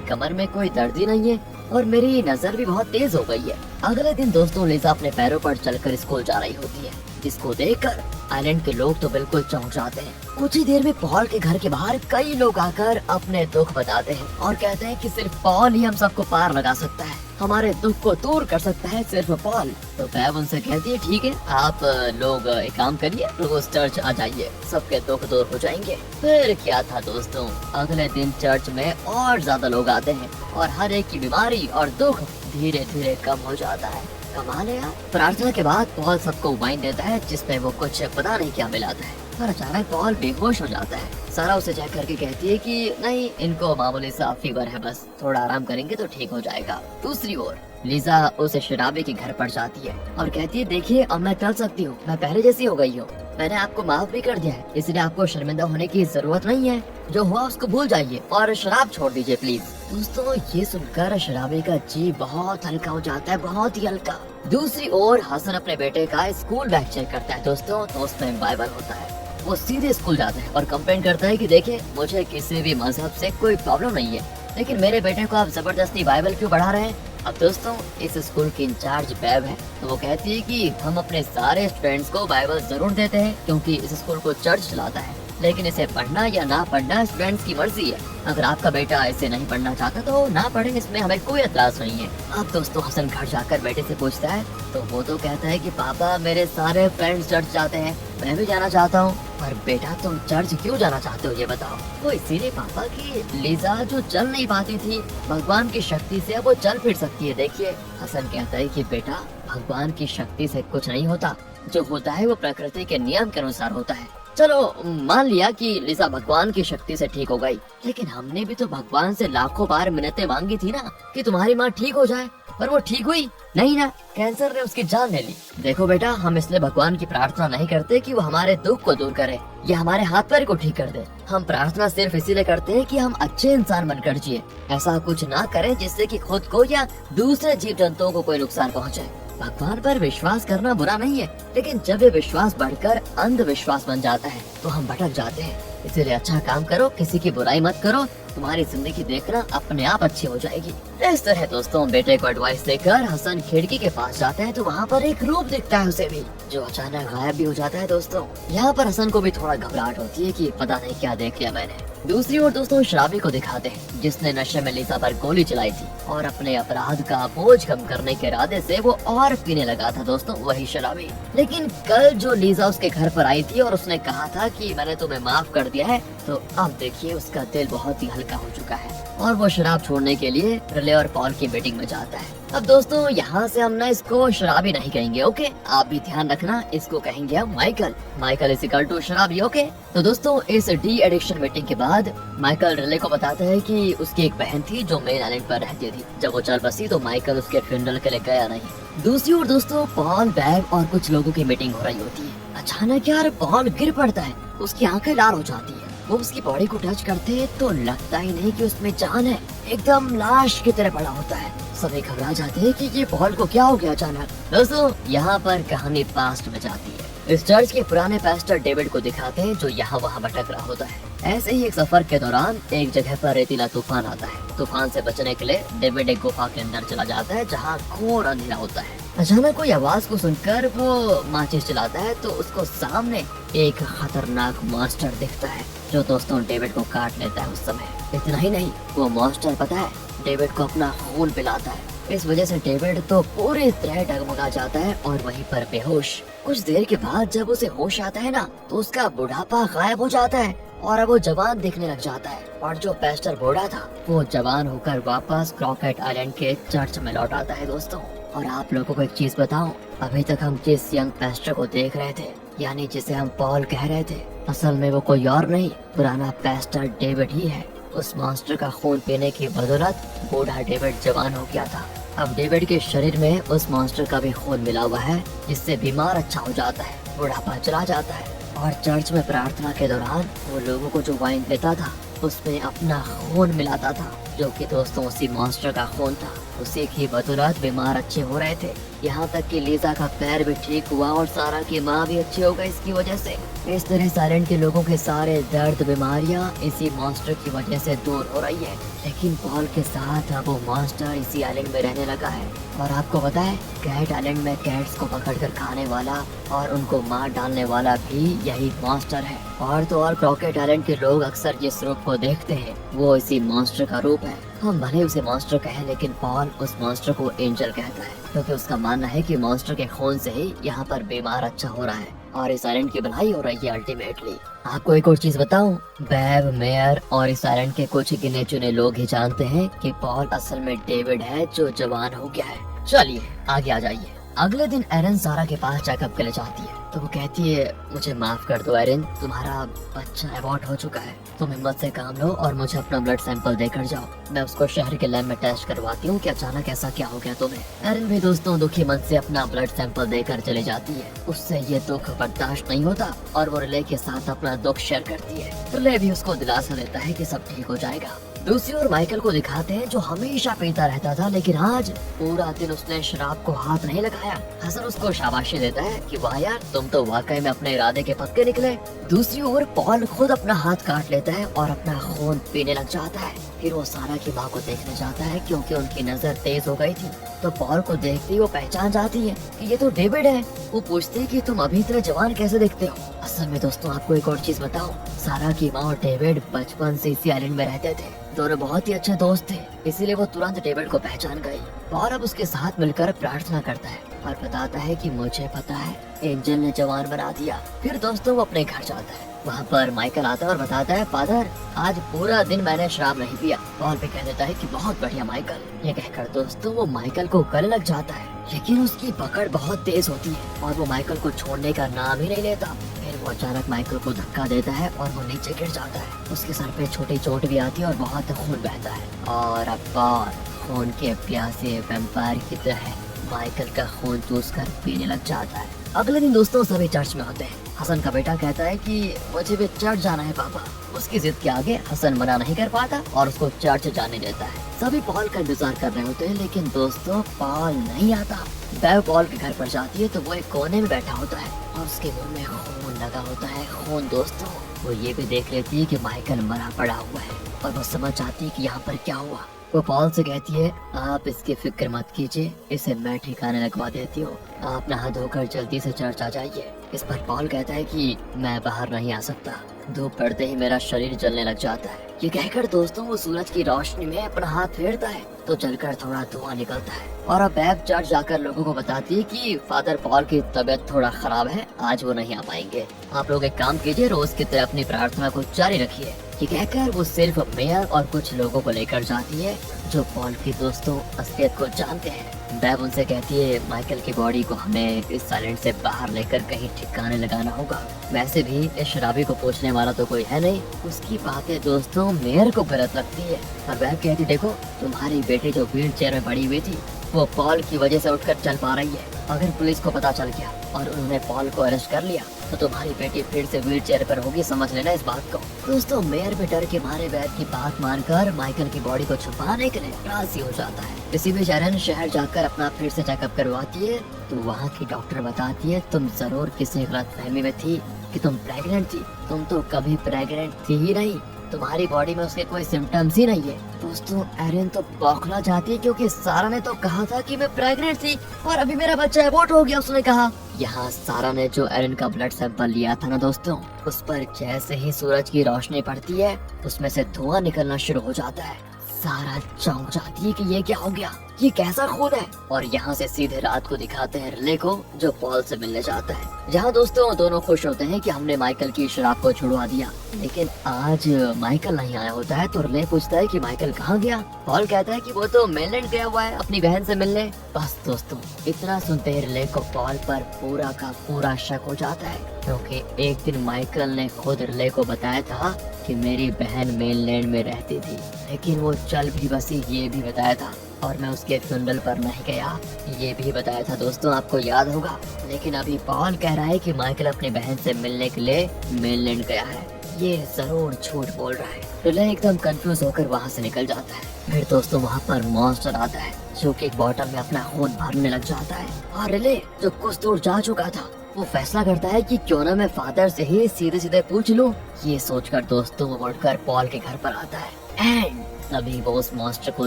कमर में कोई दर्द ही नहीं है और मेरी नजर भी बहुत तेज हो गई है। अगले दिन दोस्तों लिसा अपने पैरों पर चलकर स्कूल जा रही होती है, जिसको देखकर आइलैंड के लोग तो बिल्कुल चौंक जाते हैं। कुछ ही देर में पॉल के घर के बाहर कई लोग आकर अपने दुख बताते हैं और कहते हैं कि सिर्फ पॉल ही हम सबको पार लगा सकता है, हमारे दुख को दूर कर सकता है सिर्फ पॉल। तो बेब उनसे कहती है ठीक है आप लोग एक काम करिए, रोज चर्च आ जाइए, सबके दुख दूर हो जाएंगे। फिर क्या था दोस्तों, अगले दिन चर्च में और ज्यादा लोग आते हैं और हर एक की बीमारी और दुख धीरे धीरे कम हो जाता है। कमाल है यार। प्रार्थना के बाद पॉल सबको वाइन देता है जिसमें वो कुछ पता नहीं क्या मिलाता है, पर अचानक पॉल बेहोश हो जाता है। सारा उसे चेक करके कहती है कि नहीं इनको मामूली सा फीवर है, बस थोड़ा आराम करेंगे तो ठीक हो जाएगा। दूसरी ओर लिसा उसे शराबी के घर पर जाती है और कहती है देखिए अब मैं चल सकती हूँ, मैं पहले जैसी हो गई हूँ, मैंने आपको माफ भी कर दिया है, इसलिए आपको शर्मिंदा होने की जरूरत नहीं है, जो हुआ उसको भूल जाइए और शराब छोड़ दीजिए प्लीज। दोस्तों ये सुनकर शराबी का जी बहुत हल्का हो जाता है, बहुत ही हल्का। दूसरी ओर हसन अपने बेटे का स्कूल बैग चेक करता है दोस्तों, तो उसमें बाइबल होता है। वो सीधे स्कूल जाता है और कंप्लेंट करता है कि देखिए मुझे किसी भी मजहब से कोई प्रॉब्लम नहीं है, लेकिन मेरे बेटे को आप जबरदस्ती बाइबल क्यों पढ़ा रहे हैं। अब दोस्तों इस स्कूल की इंचार्ज बेब है, तो वो कहती है कि हम अपने सारे स्टूडेंट्स को बाइबल जरूर देते हैं क्योंकि इस स्कूल को चर्च चलाता है, लेकिन इसे पढ़ना या ना पढ़ना स्टूडेंट्स की मर्जी है। अगर आपका बेटा इसे नहीं पढ़ना चाहता तो ना पढ़े, इसमें हमें कोई एतराज नहीं है। अब दोस्तों हसन घर जाकर बेटे से पूछता है तो वो तो कहता है कि पापा मेरे सारे फ्रेंड्स चर्च जाते हैं, मैं भी जाना चाहता हूँ। पर बेटा तुम चर्च क्यों जाना चाहते हो ये बताओ। वो इसीलिए पापा की लिजा जो चल नहीं पाती थी, भगवान की शक्ति से अब वो चल फिर सकती है। देखिए हसन कहता है कि बेटा भगवान की शक्ति से कुछ नहीं होता, जो होता है वो प्रकृति के नियम के अनुसार होता है। चलो मान लिया कि लिसा भगवान की शक्ति से ठीक हो गई, लेकिन हमने भी तो भगवान से लाखों बार मिन्नतें मांगी थी ना कि तुम्हारी माँ ठीक हो जाए, पर वो ठीक हुई नहीं ना, कैंसर ने उसकी जान ले ली। देखो बेटा हम इसलिए भगवान की प्रार्थना नहीं करते कि वो हमारे दुख को दूर करे या हमारे हाथ पैर को ठीक कर दे, हम प्रार्थना सिर्फ इसीलिए करते हैं कि हम अच्छे इंसान बनकर जिए, ऐसा कुछ ना करें जिससे कि खुद को या दूसरे जीव जंतुओं को कोई नुकसान पहुँचे। भगवान पर विश्वास करना बुरा नहीं है, लेकिन जब ये विश्वास बढ़कर अंधविश्वास बन जाता है तो हम भटक जाते हैं। इसीलिए अच्छा काम करो, किसी की बुराई मत करो, तुम्हारी जिंदगी देखना अपने आप अच्छी हो जाएगी। इस तरह दोस्तों बेटे को एडवाइस देकर हसन खिड़की के पास जाता है तो वहाँ पर एक रूप दिखता है उसे भी, जो अचानक गायब भी हो जाता है। दोस्तों यहाँ पर हसन को भी थोड़ा घबराहट होती है कि पता नहीं क्या देख लिया मैंने। दूसरी ओर दोस्तों शराबी को दिखाते हैं जिसने नशे में लिसा पर गोली चलाई थी और अपने अपराध का बोझ कम करने के इरादे से वो और पीने लगा था दोस्तों, वही शराबी। लेकिन कल जो लिसा उसके घर पर आई थी और उसने कहा था कि मैंने तुम्हें माफ कर दिया है, तो अब देखिए उसका दिल बहुत ही हल्का हो चुका है और वो शराब छोड़ने के लिए रिले और पॉल की मीटिंग में जाता है। अब दोस्तों यहाँ से हम ना इसको शराबी नहीं कहेंगे, ओके, आप भी ध्यान रखना, इसको कहेंगे हम Michael. Michael is equal to शराबी, ओके। तो दोस्तों इस डी एडिक्शन मीटिंग के बाद माइकल रिले को बताता है कि उसकी एक बहन थी जो मेन आइलैंड पर रहती थी। जब वो चल बसी तो माइकल उसके फ्यूनरल के लिए गया नहीं। दूसरी ओर दोस्तों पॉल, बैग और कुछ लोगों की मीटिंग हो रही होती है। अचानक यार पॉल गिर पड़ता है, उसकी आंखें लाल हो जाती है। वो उसकी बॉडी को टच करते हैं तो लगता ही नहीं कि उसमें जान है, एकदम लाश की तरह पड़ा होता है। सभी घबरा जाते हैं कि ये पॉल को क्या हो गया अचानक। दोस्तों यहाँ पर कहानी पास्ट में जाती है। इस चर्च के पुराने पास्टर डेविड को दिखाते हैं जो यहाँ वहाँ भटक रहा होता है। ऐसे ही एक सफर के दौरान एक जगह पर रेतीला तूफान आता है। तूफान से बचने के लिए डेविड एक गुफा के अंदर चला जाता है जहाँ घोर अंधेरा होता है। अचानक कोई आवाज को सुनकर वो माचिस चलाता है तो उसको सामने एक खतरनाक मॉन्स्टर दिखता है जो दोस्तों डेविड को काट लेता है उस समय। इतना ही नहीं, वो मॉन्स्टर पता है डेविड को अपना खून पिलाता है। इस वजह से डेविड तो पूरी तरह डगमगा जाता है और वहीं पर बेहोश। कुछ देर के बाद जब उसे होश आता है ना तो उसका बुढ़ापा गायब हो जाता है और अब वो जवान दिखने लग जाता है। और जो पेस्टर बूढ़ा था वो जवान होकर वापस क्रॉकेट आइलैंड के चर्च में लौट आता है दोस्तों। और आप लोगों को एक चीज बताऊं, अभी तक हम जिस यंग पेस्टर को देख रहे थे, यानी जिसे हम पॉल कह रहे थे, असल में वो कोई और नहीं, पुराना पेस्टर डेविड ही है। उस मॉन्स्टर का खून पीने की बदौलत बूढ़ा डेविड जवान हो गया था। अब डेविड के शरीर में उस मॉन्स्टर का भी खून मिला हुआ है, जिससे बीमार अच्छा हो जाता है, बुढ़ापा चला जाता है। और चर्च में प्रार्थना के दौरान वो लोगों को जो वाइन देता था उसमें अपना खून मिलाता था, जो कि दोस्तों उसी मॉन्स्टर का खून था। उसी की बदौलत बीमार अच्छे हो रहे थे। यहाँ तक कि लीजा का पैर भी ठीक हुआ और सारा की माँ भी अच्छी हो गई इसकी वजह से। इस तरह साइलेंट के लोगों के सारे दर्द बीमारियाँ इसी मॉन्स्टर की वजह से दूर हो रही है। लेकिन पॉल के साथ अब वो मॉन्स्टर इसी आइलैंड में रहने लगा है। और आपको पता है, कैट आइलैंड में कैट्स को पकड़कर खाने वाला और उनको मार डालने वाला भी यही मॉन्स्टर है। और तो और क्रॉकेट आइलैंड के लोग अक्सर जिस रूप को देखते हैं वो इसी मॉन्स्टर का रूप है। हम भले उसे मॉन्स्टर कहें, लेकिन पॉल उस मॉन्स्टर को एंजल कहता है, क्योंकि उसका मानना है कि मॉन्स्टर के खून से ही यहाँ पर बीमार अच्छा हो रहा है और इस आइलैंड की भलाई हो रही है अल्टीमेटली। आपको एक और चीज बताऊं, बेव, मेयर और इस आइलैंड के कुछ गिने चुने लोग ही जानते हैं कि पॉल असल में डेविड है जो जवान हो गया है। चलिए आगे आ जाइए। अगले दिन एरन सारा के पास चेकअप के लिए जाती है तो वो कहती है, मुझे माफ कर दो एरन, तुम्हारा बच्चा अबॉर्ट हो चुका है। तुम हिम्मत से काम लो और मुझे अपना ब्लड सैंपल देकर जाओ। मैं उसको शहर के लैब में टेस्ट करवाती हूँ कि अचानक ऐसा क्या हो गया तुम्हें। एरन भी दोस्तों दुखी मन से अपना ब्लड सैंपल देकर चली जाती है। उससे ये दुख बर्दाश्त नहीं होता और वो रिले के साथ अपना दुख शेयर करती है। रिले भी उसको दिलासा देता है कि सब ठीक हो जाएगा। दूसरी ओर माइकल को दिखाते हैं जो हमेशा पीता रहता था, लेकिन आज पूरा दिन उसने शराब को हाथ नहीं लगाया। हसन उसको शाबाशी देता है कि वाह यार, तुम तो वाकई में अपने इरादे के पक्के निकले। दूसरी ओर पॉल खुद अपना हाथ काट लेता है और अपना खून पीने लग जाता है। फिर वो सारा की माँ को देखने जाता है क्योंकि उनकी नजर तेज हो गई थी। तो पॉल को देखते ही वो पहचान जाती है कि ये तो डेविड है। वो पूछती है कि तुम अभी इतने जवान कैसे दिखते हो। असल में दोस्तों आपको एक और चीज बताओ, सारा की माँ और डेविड बचपन से इसी आइलैंड में रहते थे। दोनों बहुत ही अच्छे दोस्त थे, इसीलिए वो तुरंत डेविड को पहचान गई और अब उसके साथ मिलकर प्रार्थना करता है और बताता है कि मुझे पता है एंजल ने जवान बना दिया। फिर दोस्तों वो अपने घर जाता है। वहाँ पर माइकल आता है और बताता है, फादर आज पूरा दिन मैंने शराब नहीं पिया। पॉल भी कह देता है कि बहुत बढ़िया माइकल। ये कहकर दोस्तों वो माइकल को गले लग जाता है, लेकिन उसकी पकड़ बहुत तेज होती है और वो माइकल को छोड़ने का नाम ही नहीं लेता। फिर वो अचानक माइकल को धक्का देता है और वो नीचे गिर जाता है। उसके सर पे छोटी चोट भी आती है और बहुत खून बहता है और अब पॉल खून के प्यासे वैम्पायर की तरह माइकल का खून चूस कर पीने लग जाता है। अगले दिन दोस्तों सभी चर्च में होते हैं। हसन का बेटा कहता है कि मुझे भी चर्च जाना है पापा। उसकी जिद के आगे हसन मना नहीं कर पाता और उसको चर्च जाने देता है। सभी पॉल का इंतजार कर रहे होते हैं, लेकिन दोस्तों पॉल नहीं आता। बेव पॉल के घर पर जाती है तो वो एक कोने में बैठा होता है और उसके मुंह में खून लगा होता है। खून दोस्तों वो ये भी देख लेती है कि माइकल मरा पड़ा हुआ है और वो समझ जाती है कि यहाँ पर क्या हुआ। वो पॉल से कहती है, आप इसकी फिक्र मत कीजिए, इसे मैं ठिकाने लगवा देती हूँ। आप नहा धोकर जल्दी से चर्च आ जाइए। इस पर पॉल कहता है कि मैं बाहर नहीं आ सकता, धूप पड़ते ही मेरा शरीर जलने लग जाता है। ये कहकर दोस्तों वो सूरज की रोशनी में अपना हाथ फेरता है तो जलकर थोड़ा धुआं निकलता है। और अब बेव चर्च जाकर लोगों को बताती है कि फादर पॉल की तबीयत थोड़ा खराब है, आज वो नहीं आ पाएंगे। आप लोग एक काम कीजिए, रोज की तरह अपनी प्रार्थना को जारी रखिए। ये कहकर वो सिर्फ मेयर और कुछ लोगों को लेकर जाती है जो पॉल के दोस्तों असलियत को जानते हैं। बेव उनसे कहती है, माइकल की बॉडी को हमें इस आइलैंड से बाहर लेकर कहीं ठिकाने लगाना होगा। वैसे भी इस शराबी को पूछने वाला तो कोई है नहीं। उसकी बातें दोस्तों मेयर को गलत लगती है और बेव कहती, देखो तुम्हारी बेटी जो व्हील चेयर में पड़ी हुई थी वो पॉल की वजह से उठकर चल पा रही है। अगर पुलिस को पता चल गया और उन्होंने पॉल को अरेस्ट कर लिया तो तुम्हारी बेटी फिर से व्हील चेयर पर होगी, समझ लेना इस बात को। दोस्तों मेयर भी डर के मारे बेव की बात मानकर माइकल की बॉडी को छुपाने के लिए राजी हो जाता है। इसी बीच एरन शहर जाकर अपना फिर से चेकअप करवाती है तो वहाँ की डॉक्टर बताती है, तुम जरूर किसी गलतफहमी में थी कि तुम प्रेग्नेंट थी। तुम तो कभी प्रेग्नेंट थी ही नहीं। तुम्हारी बॉडी में उसके कोई सिम्टम्स ही नहीं है। दोस्तों एरिन तो बौखला जाती है क्योंकि सारा ने तो कहा था कि मैं प्रेग्नेंट थी और अभी मेरा बच्चा एबॉर्ट हो गया, उसने कहा। यहाँ सारा ने जो एरिन का ब्लड सैंपल लिया था ना दोस्तों, उस पर जैसे ही सूरज की रोशनी पड़ती है उसमें से धुआं निकलना शुरू हो जाता है। सारा चौंक जाती है कि ये क्या हो गया, ये कैसा खून है। और यहाँ से सीधे रात को दिखाते हैं रिले को जो पॉल से मिलने जाता है। जहाँ दोस्तों दोनों खुश होते हैं कि हमने माइकल की शराब को छुड़वा दिया, लेकिन आज माइकल नहीं आया होता है। तो रिले पूछता है कि माइकल कहाँ गया। पॉल कहता है कि वो तो मेनलैंड गया हुआ है अपनी बहन से मिलने। बस दोस्तों इतना सुनते ही रिले को पॉल पर पूरा का पूरा शक हो जाता है, क्योंकि एक दिन माइकल ने खुद रिले को बताया था कि मेरी बहन मेनलैंड में रहती थी, लेकिन वो चल भी बसी ये भी बताया था, और मैं उसके फ्यूनरल पर नहीं गया ये भी बताया था दोस्तों, आपको याद होगा। लेकिन अभी पॉल कह रहा है कि माइकल अपनी बहन से मिलने के लिए मेनलैंड गया है, ये जरूर झूठ बोल रहा है। रिले एकदम कंफ्यूज होकर वहाँ से निकल जाता है। फिर दोस्तों वहाँ पर मॉन्स्टर आता है जो कि एक बॉटल में अपना खून भरने लग जाता है, और रिले जो कुछ दूर जा चुका था वो फैसला करता है कि क्यों ना मैं फादर से ही सीधे सीधे पूछ लूं। ये सोचकर दोस्तों वो मुड़कर पॉल के घर पर आता है एंड तभी वो उस मॉन्स्टर को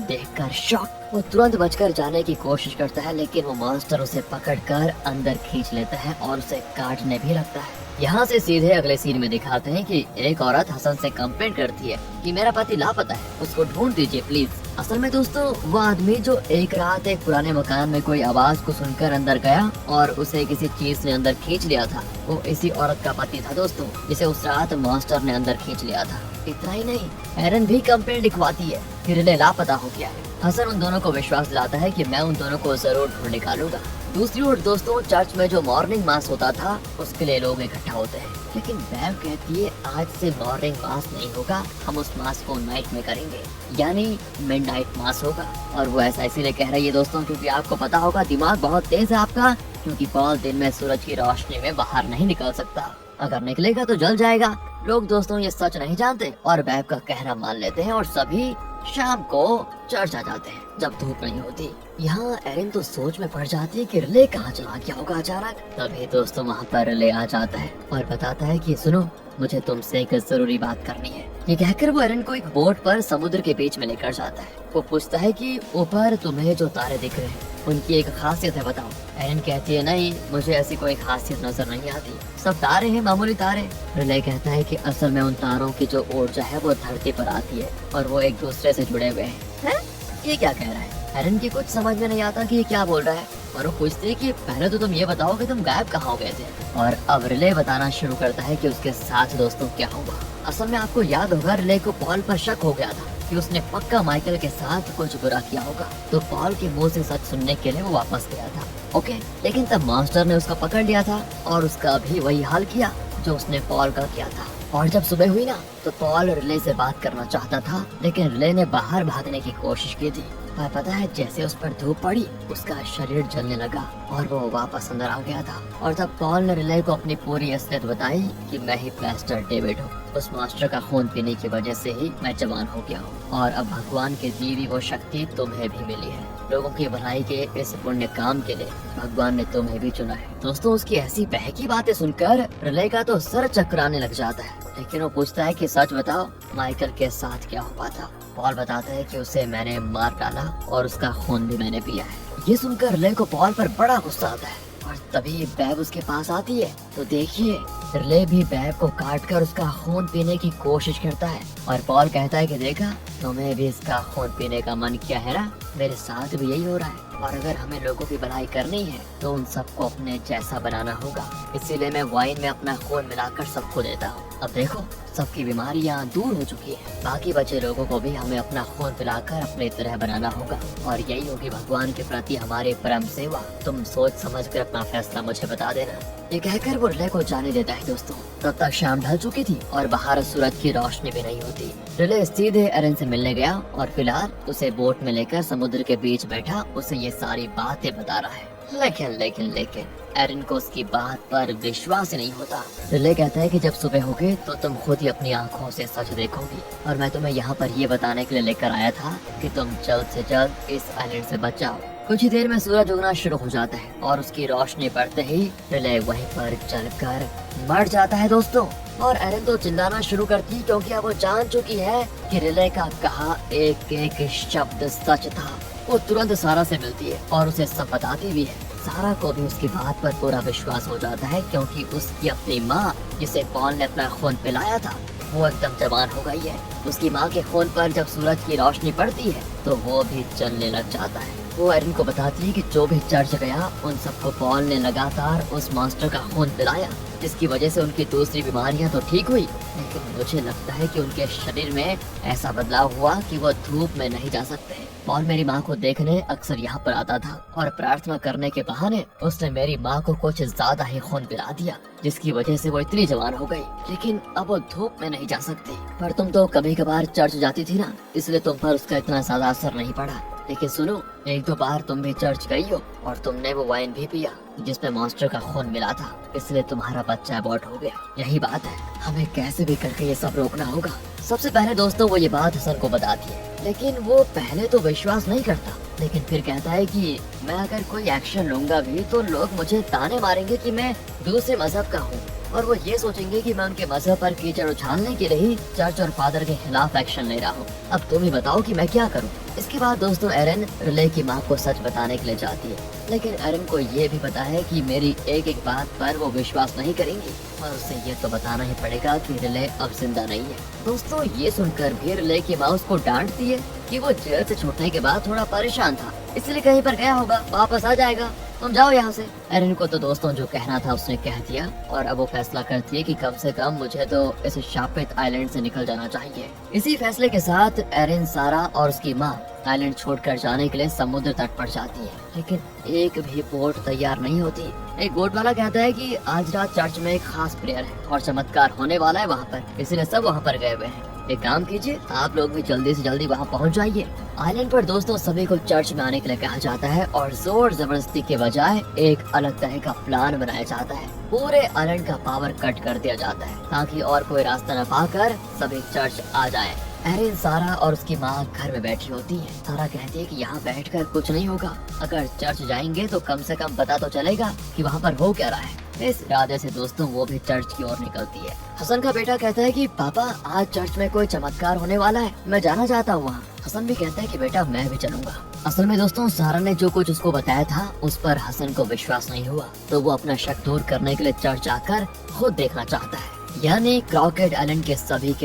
देखकर शॉक, वो तुरंत बचकर जाने की कोशिश करता है, लेकिन वो मॉन्स्टर उसे पकड़कर अंदर खींच लेता है और उसे काटने भी लगता है। यहाँ से सीधे अगले सीन में दिखाते हैं कि एक औरत हसन से कंप्लेंट करती है कि मेरा पति लापता है, उसको ढूंढ दीजिए प्लीज। असल में दोस्तों वो आदमी जो एक रात एक पुराने मकान में कोई आवाज को सुनकर अंदर गया और उसे किसी चीज ने अंदर खींच लिया था, वो इसी औरत का पति था दोस्तों, जिसे उस रात मॉन्स्टर ने अंदर खींच लिया था। इतना ही नहीं, एरन भी कंप्लेंट लिखवाती है कि रिले लापता हो गया है। हसन उन दोनों को विश्वास दिलाता है कि मैं उन दोनों को जरूर ढूंढ निकालूंगा। दूसरी ओर दोस्तों चर्च में जो मॉर्निंग मास होता था उसके लिए लोग इकट्ठा होते हैं, लेकिन बैब कहती है आज से मॉर्निंग मास नहीं होगा, हम उस मास को नाइट में करेंगे, यानी मिडनाइट मास होगा। और वो ऐसा इसीलिए कह रही है दोस्तों क्योंकि आपको पता होगा दिमाग बहुत तेज है आपका, क्योंकि पॉल दिन में सूरज की रोशनी में बाहर नहीं निकल सकता, अगर निकलेगा तो जल जाएगा। लोग दोस्तों ये सच नहीं जानते और बैब का कहना मान लेते हैं और सभी शाम को चर्च आ जाते हैं जब धूप नहीं होती। यहाँ एरिन तो सोच में पड़ जाती है कि रिले कहाँ चला गया होगा अचानक। तभी दोस्तों वहाँ पर रिले आ जाता है और बताता है कि सुनो मुझे तुमसे एक जरूरी बात करनी है। ये कहकर वो एरिन को एक बोट पर समुद्र के बीच में लेकर जाता है। वो पूछता है कि ऊपर तुम्हें जो तारे दिख रहे हैं उनकी एक खासियत है बताओ। एरिन कहती है नहीं मुझे ऐसी कोई खासियत नजर नहीं आती, सब तारे हैं मामूली तारे। रिले कहता है कि असल में उन तारों की जो ऊर्जा है वो धरती पर आती है और वो एक दूसरे से जुड़े हुए हैं। ये क्या कह रहा है? एरिन की कुछ समझ में नहीं आता कि ये क्या बोल रहा है और वो पूछती है कि पहले तो तुम ये बताओ कि तुम गायब कहाँ हो गए थे। और अब रिले बताना शुरू करता है कि उसके साथ दोस्तों क्या हुआ। असल में आपको याद होगा रिले को पॉल पर शक हो गया था कि उसने पक्का माइकल के साथ कुछ बुरा किया होगा, तो पॉल के मुंह से सच सुनने के लिए वो वापस गया था। ओके, लेकिन तब मास्टर ने उसका पकड़ लिया था और उसका भी वही हाल किया जो उसने पॉल का किया था। और जब सुबह हुई ना तो पॉल रिले से बात करना चाहता था, लेकिन रिले ने बाहर भागने की कोशिश की थी। पर पता है जैसे उस पर धूप पड़ी उसका शरीर जलने लगा और वो वापस अंदर आ गया था। और तब पॉल ने रिले को अपनी पूरी असलियत बताई कि मैं ही प्लास्टर डेविड हूँ, उस मास्टर का खून पीने की वजह से ही मैं जवान हो गया हूँ और अब भगवान की दी हुई वो शक्ति तुम्हें भी मिली है। लोगों की भलाई के इस पुण्य काम के लिए भगवान ने तुम्हें भी चुना है। दोस्तों उसकी ऐसी बहकी बातें सुनकर रिले का तो सर चकराने लग जाता है, लेकिन वो पूछता है कि सच बताओ माइकल के साथ क्या हुआ था। पॉल बताता है कि उसे मैंने मार डाला और उसका खून भी मैंने पिया है। ये सुनकर रिले को पॉल पर बड़ा गुस्सा आता है और तभी बैब उसके पास आती है तो देखिए रिले भी बैब को काटकर उसका खून पीने की कोशिश करता है। और पॉल कहता है कि देखा तुम्हें भी इसका खून पीने का मन किया है ना, मेरे साथ भी यही हो रहा है और अगर हमें लोगों की भलाई करनी है तो उन सबको अपने जैसा बनाना होगा, इसीलिए मैं वाइन में अपना खून मिलाकर सबको देता हूँ। अब देखो सबकी बीमारियाँ दूर हो चुकी है, बाकी बचे लोगों को भी हमें अपना खून पिलाकर अपनी तरह बनाना होगा और यही होगी भगवान के प्रति हमारी परम सेवा। तुम सोच समझ कर अपना फैसला मुझे बता देना। ये कहकर वो रिले को जाने देता है। दोस्तों तब तक शाम ढल चुकी थी और बाहर सूरज की रोशनी भी नहीं होती। रिले सीधे एरिन से मिलने गया और फिलहाल उसे बोट में लेकर समुद्र के बीच बैठा उसे ये सारी बातें बता रहा है। लेकिन एरिन को उसकी बात पर विश्वास ही नहीं होता। रिले कहता है कि जब सुबह होगी तो तुम खुद ही अपनी आंखों से सच देखोगी और मैं तुम्हें यहाँ पर ये बताने के लिए लेकर आया था कि तुम जल्द से जल्द इस आइलैंड से बच जाओ। कुछ ही देर में सूरज उगना शुरू हो जाता है और उसकी रोशनी पड़ते ही रिले वहीं पर जलकर मर जाता है। दोस्तों और एरन तो चिल्लाना शुरू करती है क्योंकि अब वो जान चुकी है कि रिले का कहा एक एक शब्द सच था। वो तुरंत सारा से मिलती है और उसे सब बताती भी है। सारा को भी उसकी बात पर पूरा विश्वास हो जाता है क्योंकि उसकी अपनी माँ, जिसे पॉल ने अपना खून पिलाया था, वो एकदम जवान हो गई है। उसकी माँ के खून पर जब सूरज की रोशनी पड़ती है तो वो भी जलने लग जाता है। वो एरन को बताती है कि जो भी चर्च गया उन सबको पॉल ने लगातार उस मॉन्स्टर का खून पिलाया, जिसकी वजह से उनकी दूसरी बीमारियां तो ठीक हुई, लेकिन मुझे लगता है कि उनके शरीर में ऐसा बदलाव हुआ कि वो धूप में नहीं जा सकते। पॉल मेरी माँ को देखने अक्सर यहाँ पर आता था और प्रार्थना करने के बहाने उसने मेरी माँ को कुछ ज्यादा ही खून पिला दिया, जिसकी वजह से वो इतनी जवान हो गई। लेकिन अब वो धूप में नहीं जा सकती। पर तुम तो कभी कभार चर्च जाती थी ना, इसलिए तुम पर उसका इतना ज्यादा असर नहीं पड़ा। लेकिन सुनो, एक दो बार तुम भी चर्च गई हो और तुमने वो वाइन भी पिया जिसमें मॉन्स्टर का खून मिला था, इसलिए तुम्हारा बच्चा अबॉर्ट हो गया। यही बात है, हमें कैसे भी करके ये सब रोकना होगा। सबसे पहले दोस्तों वो ये बात हसन को बताती है, लेकिन वो पहले तो विश्वास नहीं करता, लेकिन फिर कहता है कि मैं अगर कोई एक्शन लूंगा भी तो लोग मुझे ताने मारेंगे कि मैं दूसरे मजहब का हूँ, और वो ये सोचेंगे कि मैं उनके मजहब पर कीचड़ उछालने के लिए ही चर्च और फादर के खिलाफ एक्शन ले रहा हूँ। अब तुम ही बताओ कि मैं क्या करूँ। इसके बाद दोस्तों एरन रिले की माँ को सच बताने के लिए जाती है, लेकिन एरन को ये भी पता है कि मेरी एक एक बात पर वो विश्वास नहीं करेंगी और उसे ये तो बताना ही पड़ेगा कि रिले अब जिंदा नहीं है। दोस्तों ये सुनकर भी रिले की माँ उसको डांटती है कि वो जेल से छूटने के बाद थोड़ा परेशान था, इसलिए कहीं पर गया होगा, वापस आ जाएगा, तुम जाओ यहाँ से। एरन को तो दोस्तों जो कहना था उसने कह दिया और अब वो फैसला करती है कि कम से कम मुझे तो इस शापित आइलैंड से निकल जाना चाहिए। इसी फैसले के साथ एरन, सारा और उसकी माँ आइलैंड छोड़कर जाने के लिए समुद्र तट पर जाती है, लेकिन एक भी बोट तैयार नहीं होती। एक बोट वाला कहता है कि आज रात चर्च में एक खास प्रेयर है और चमत्कार होने वाला है वहाँ पर, इसलिए सब वहाँ पर गए हुए हैं। एक काम कीजिए, आप लोग भी जल्दी से जल्दी वहाँ पहुँच जाइए। आइलैंड पर दोस्तों सभी को चर्च में आने के लिए कहा जाता है और जोर जबरदस्ती के बजाय एक अलग तरह का प्लान बनाया जाता है। पूरे आइलैंड का पावर कट कर दिया जाता है ताकि और कोई रास्ता न पाकर सभी चर्च आ जाए। एरन, सारा और उसकी माँ घर में बैठी होती है। सारा कहती है कि यहाँ बैठकर कुछ नहीं होगा, अगर चर्च जाएंगे तो कम से कम पता तो चलेगा कि वहाँ पर हो क्या रहा है। इस इरादे से दोस्तों वो भी चर्च की ओर निकलती है। हसन का बेटा कहता है कि पापा आज चर्च में कोई चमत्कार होने वाला है, मैं जाना चाहता हूँ वहाँ। हसन भी कहता है कि बेटा मैं भी चलूंगा। असल में दोस्तों सारा ने जो कुछ उसको बताया था उस पर हसन को विश्वास नहीं हुआ, तो वो अपना शक दूर करने के लिए चर्च आकर खुद देखना चाहता है। यानी क्रॉकेड आइलैंड के